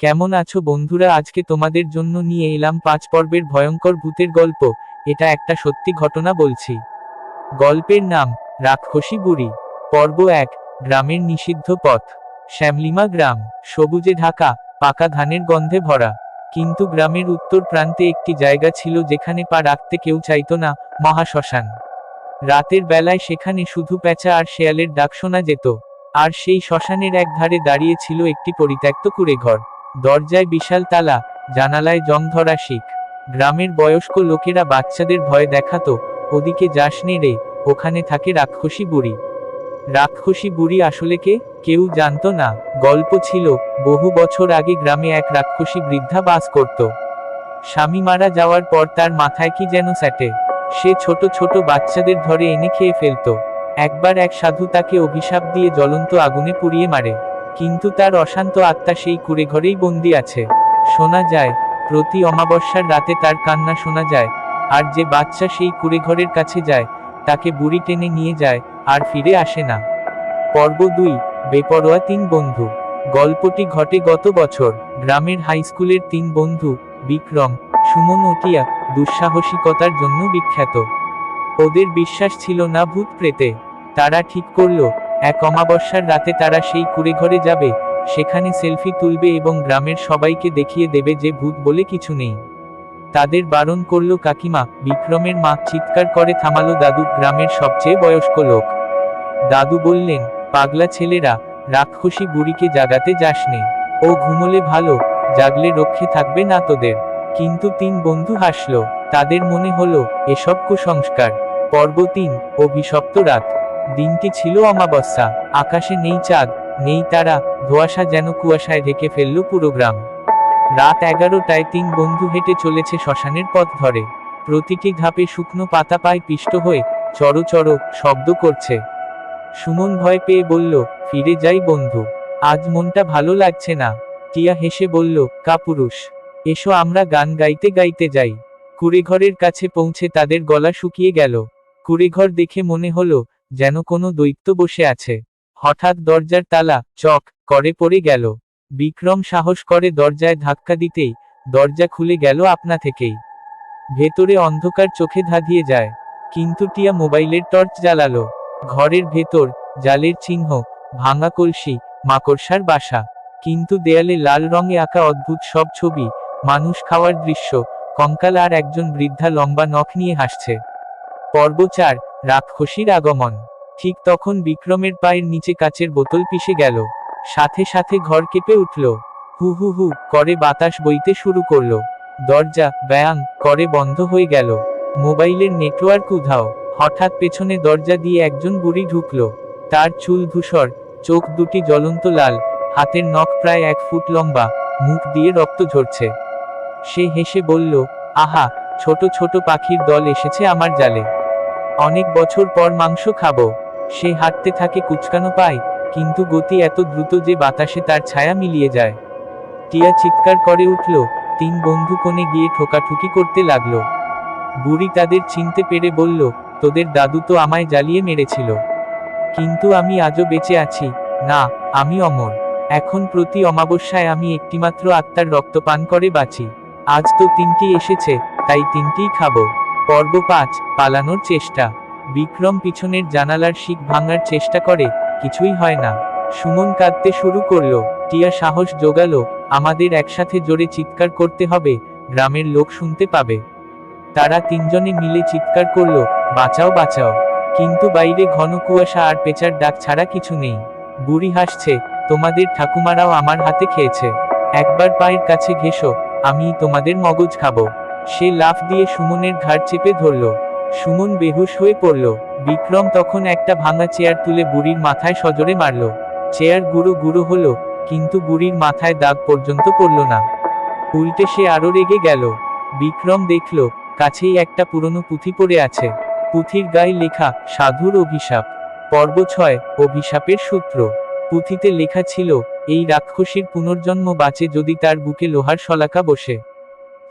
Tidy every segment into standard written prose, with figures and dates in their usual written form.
কেমন আছো বন্ধুরা? আজকে তোমাদের জন্য নিয়ে এলাম 5 পর্বের ভয়ঙ্কর ভূতের গল্প। এটা একটা সত্যি ঘটনা বলছি। গল্পের নাম রাক্ষসী বুড়ি। পর্ব 1। গ্রামের নিষিদ্ধ পথ। শ্যামলিমা গ্রাম, সবুজে ঢাকা, পাকা ধানের গন্ধে ভরা। কিন্তু গ্রামের উত্তর প্রান্তে একটি জায়গা ছিল যেখানে পা রাখতে কেউ চাইতো না, মহাশ্মশান। রাতের বেলায় সেখানে শুধু পেঁচা আর শেয়ালের ডাক শোনা যেত। আর সেই শ্মশানের এক ধারে দাঁড়িয়ে ছিল একটি পরিত্যক্ত কুঁড়েঘর। দরজায় বিশাল তালা, জানালায় জং ধরা শিক। গ্রামের বয়স্ক লোকেরা বাচ্চাদের ভয় দেখাতো, ওদিকে যাস নে রে, ওখানে থাকে রাক্ষসী বুড়ি। রাক্ষসী বুড়ি আসলে কে? কেউ জানতো না। গল্প ছিল, বহু বছর আগে গ্রামে এক রাক্ষসী বৃদ্ধা বাস করত। স্বামী মারা যাওয়ার পর তার মাথায় কি যেন স্যাটে। সে ছোট ছোট বাচ্চাদের ধরে এনে খেয়ে ফেলত। একবার এক সাধু তাকে অভিশাপ দিয়ে জ্বলন্ত আগুনে পুড়িয়ে মারে। কিন্তু তার অশান্ত আত্মা সেই কুঁড়েঘরেই বন্দি আছে। শোনা যায়, প্রতি অমাবস্যার রাতে তার কান্না শোনা যায়। আর যে বাচ্চা সেই কুঁড়েঘরের কাছে যায়, তাকে বুড়ি টেনে নিয়ে যায়, আর ফিরে আসে না। পর্ব 2। বেপরোয়া 3 বন্ধু। গল্পটি ঘটে গত বছর। গ্রামের হাইস্কুলের 3 বন্ধু, বিক্রম, সুমন ও টিয়া, দুঃসাহসিকতার জন্য বিখ্যাত। ওদের বিশ্বাস ছিল না ভূত প্রেতে। তারা ঠিক করল, এক অমাবস্যার রাতে তারা সেই কুঁড়েঘরে যাবে, সেখানে সেলফি তুলবে এবং গ্রামের সবাইকে দেখিয়ে দেবে যে ভূত বলে কিছু নেই। তাদের বারণ করল কাকিমা। বিক্রমের মা চিৎকার করে থামালো দাদু, গ্রামের সবচেয়ে বয়স্ক লোক। দাদু বললেন, পাগলা ছেলেরা, রাক্ষসী বুড়িকে জাগাতে যাসনে। ও ঘুমোলে ভালো, জাগলে রক্ষে থাকবে না তোদের। কিন্তু 3 বন্ধু হাসল। তাদের মনে হলো, এসব কুসংস্কার। পর্ব 3। অভিশপ্ত রাত। দিনটি ছিল অমাবস্যা। আকাশে নেই চাঁদ, নেই তারা, ধোঁয়াশা যেন কুয়াশায় ঢেকে ফেলল পুরো গ্রাম। রাত 11টায় 3 বন্ধু হেঁটে চলেছে শ্মশানের পথ ধরে। প্রতিটি ধাপে শুকনো পাতা পায় পিষ্ট হয়ে চড়ো চড়ো শব্দ করছে। সুমন ভয় পেয়ে বলল, ফিরে যাই বন্ধু, আজ মনটা ভালো লাগছে না। টিয়া হেসে বলল, কাপুরুষ, এসো আমরা গান গাইতে গাইতে যাই। কুঁড়েঘরের কাছে পৌঁছে তাদের গলা শুকিয়ে গেল। কুঁড়েঘর দেখে মনে হলো, যেন কোনো দৈত্য বসে আছে। হঠাৎ দরজার তালা চক করে পড়ে গেল। বিক্রম সাহস করে দরজায় ধাক্কা দিতেই দরজা খুলে গেল আপনা থেকেই। ভেতরে অন্ধকার চোখে ধাঁধিয়ে যায়। কিন্তু টিয়া মোবাইলের টর্চ জ্বালালো। ঘরের ভেতর জালের চিহ্ন, ভাঙা কলসি, মাকড়সার বাসা। কিন্তু দেয়ালে লাল রঙে আঁকা অদ্ভুত সব ছবি, মানুষ খাওয়ার দৃশ্য, কঙ্কাল আর একজন বৃদ্ধা লম্বা নখ নিয়ে হাসছে। পর্ব 4। রাক্ষসীর আগমন। ঠিক তখন বিক্রমের পায়ের নিচে কাচের বোতল পিষে গেল। সাথে সাথে ঘর কেঁপে উঠল। হু হু হু করে বাতাস বইতে শুরু করলো। দরজা ব্যাং করে বন্ধ হয়ে গেল। মোবাইলের নেটওয়ার্ক উধাও। হঠাৎ পেছনে দরজা দিয়ে একজন বুড়ি ঢুকলো। তার চুল ধূসর, চোখ দুটি জ্বলন্ত লাল, হাতের নখ প্রায় 1 ফুট লম্বা, মুখ দিয়ে রক্ত ঝরছে। সে হেসে বলল, আহা, ছোট ছোট পাখির দল এসেছে আমার জালে। অনেক বছর পর মাংস খাবো। সে হাঁটতে থাকে কুঁচকানো পায়, কিন্তু গতি এত দ্রুত যে বাতাসে তার ছায়া মিলিয়ে যায়। টিয়া চিৎকার করে উঠল। 3 বন্ধু কোণে গিয়ে ঠোকাঠুকি করতে লাগলো। বুড়ি তাদের চিনতে পেরে বলল, তোদের দাদু তো আমায় জ্বালিয়ে মেরেছিল। কিন্তু আমি আজও বেঁচে আছি। না, আমি অমর। এখন প্রতি অমাবস্যায় আমি একটিমাত্র আত্মার রক্ত পান করে বাঁচি। আজ তো 3টি এসেছে, তাই 3টিই খাবো। পর্ব 5। পালানোর চেষ্টা। বিক্রম পিছনের জানালার শিক ভাঙার চেষ্টা করে, কিছুই হয় না। সুমন কাঁদতে শুরু করলো। টিয়া সাহস জোগালো, আমাদের একসাথে জোরে চিৎকার করতে হবে, গ্রামের লোক শুনতে পাবে। তারা 3জনে মিলে চিৎকার করলো, বাঁচাও বাঁচাও। কিন্তু বাইরে ঘন কুয়াশা আর পেঁচার ডাক ছাড়া কিছু নেই। বুড়ি হাসছে, তোমাদের ঠাকুমারাও আমার হাতে খেয়েছে। একবার পায়ের কাছে ঘেঁষো, আমি তোমাদের মগজ খাবো। সে লাফ দিয়ে সুমনের ঘাড় চেপে ধরল। সুমন বেহুশ হয়ে পড়ল। বিক্রম তখন একটা ভাঙা চেয়ার তুলে বুড়ির মাথায় সজোরে মারল। চেয়ার গুঁড়ো গুঁড়ো হলো, কিন্তু বুড়ির মাথায় দাগ পর্যন্ত পড়ল না। উল্টে সে আরো রেগে গেল। বিক্রম দেখল, কাছেই একটা পুরনো পুঁথি পড়ে আছে। পুঁথির গায়ে লেখা, সাধুর অভিশাপ। পর্ব 6। অভিশাপের সূত্র। পুঁথিতে লেখা ছিল, এই রাক্ষসীর পুনর্জন্ম বাঁচে যদি তার বুকে লোহার শলাকা বসে।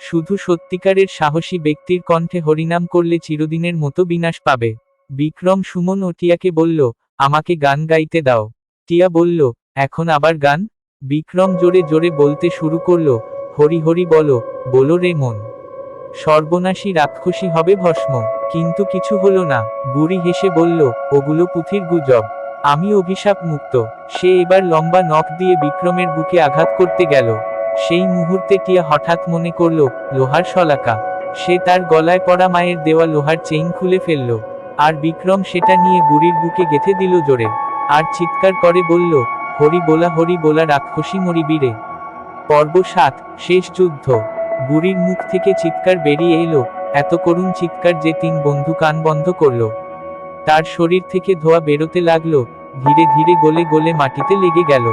শুধু সত্যিকারের সাহসী ব্যক্তির কণ্ঠে হরিনাম করলে চিরদিনের মতো বিনাশ পাবে। বিক্রম সুমন ও টিয়াকে বলল, আমাকে গান গাইতে দাও। টিয়া বলল, এখন আবার গান? বিক্রম জোরে জোরে বলতে শুরু করলো, হরি হরি বলো, বলো রে মন। সর্বনাশী রাক্ষসী হবে ভস্ম। কিন্তু কিছু হলো না। বুড়ি হেসে বলল, ওগুলো পুঁথির গুজব। আমি অভিশাপ মুক্ত। সে এবার লম্বা নখ দিয়ে বিক্রমের বুকে আঘাত করতে গেল। সেই মুহূর্তে টিয়া হঠাৎ মনে করল, লোহার শলাকা। সে তার গলায় পড়া মায়ের দেওয়া লোহার চেইন খুলে ফেলল। আর বিক্রম সেটা নিয়ে বুড়ির বুকে গেঁথে দিল জোরে। আর চিৎকার করে বলল, হরি বোলা রাক্ষসী মরিবি রে। পর্ব ৭, শেষ যুদ্ধ। বুড়ির মুখ থেকে চিৎকার বেরিয়ে এলো, এত করুণ চিৎকার যে ৩ বন্ধু কান বন্ধ করল। তার শরীর থেকে ধোঁয়া বেরোতে লাগলো, ধীরে ধীরে গলে গলে মাটিতে লেগে গেল।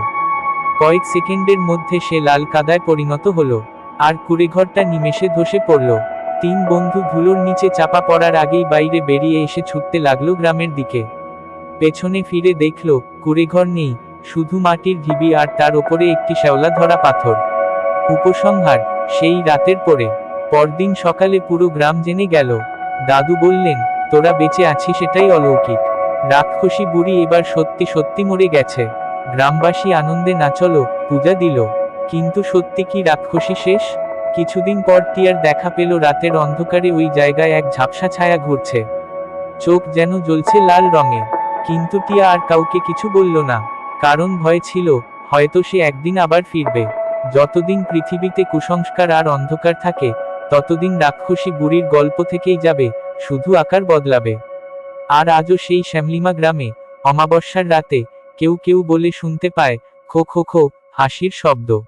কয়েক সেকেন্ডের মধ্যে সে লাল কাদায় পরিণত হলো। আর কুঁড়েঘরটা নিমেষে ধসে পড়ল। ৩ বন্ধু ধুলোর নিচে চাপা পড়ার আগেই বাইরে বেরিয়ে এসে ছুটতে লাগলো গ্রামের দিকে। পেছনে ফিরে দেখল, কুঁড়েঘর নেই, শুধু মাটির ঢিবি আর তার ওপরে একটি শ্যাওলা ধরা পাথর। উপসংহার, সেই রাতের পরদিন সকালে পুরো গ্রাম জেনে গেল। দাদু বললেন, তোরা বেঁচে আছিস এটাই অলৌকিক। রাক্ষসী বুড়ি এবার সত্যি সত্যি মরে গেছে। গ্রামবাসী আনন্দে নাচল, পূজা দিল। কিন্তু সত্যি কি রাক্ষসী শেষ? কিছুদিন পর টিয়ার দেখা পেল রাতের অন্ধকারে ওই জায়গায় এক ঝাপসা ছায়া ঘুরছে। চোখ যেন জ্বলছে লাল রঙে। কিন্তু টিয়া আর কাউকে কিছু বলল না। কারণ ভয় ছিল, হয়তো সে একদিন আবার ফিরবে। যতদিন পৃথিবীতে কুসংস্কার আর অন্ধকার থাকে, ততদিন রাক্ষসী বুড়ির গল্প থেকেই যাবে, শুধু আকার বদলাবে। আর আজও সেই শ্যামলিমা গ্রামে, অমাবস্যার রাতে, কেউ কেউ বলে শুনতে পায়, খো খো খো, হাসির শব্দ।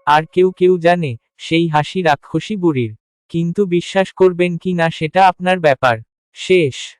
আর কেউ কেউ জানে, সেই হাসি রাক্ষসী বুড়ির। কিন্তু বিশ্বাস করবেন কি না সেটা আপনার ব্যাপার। শেষ।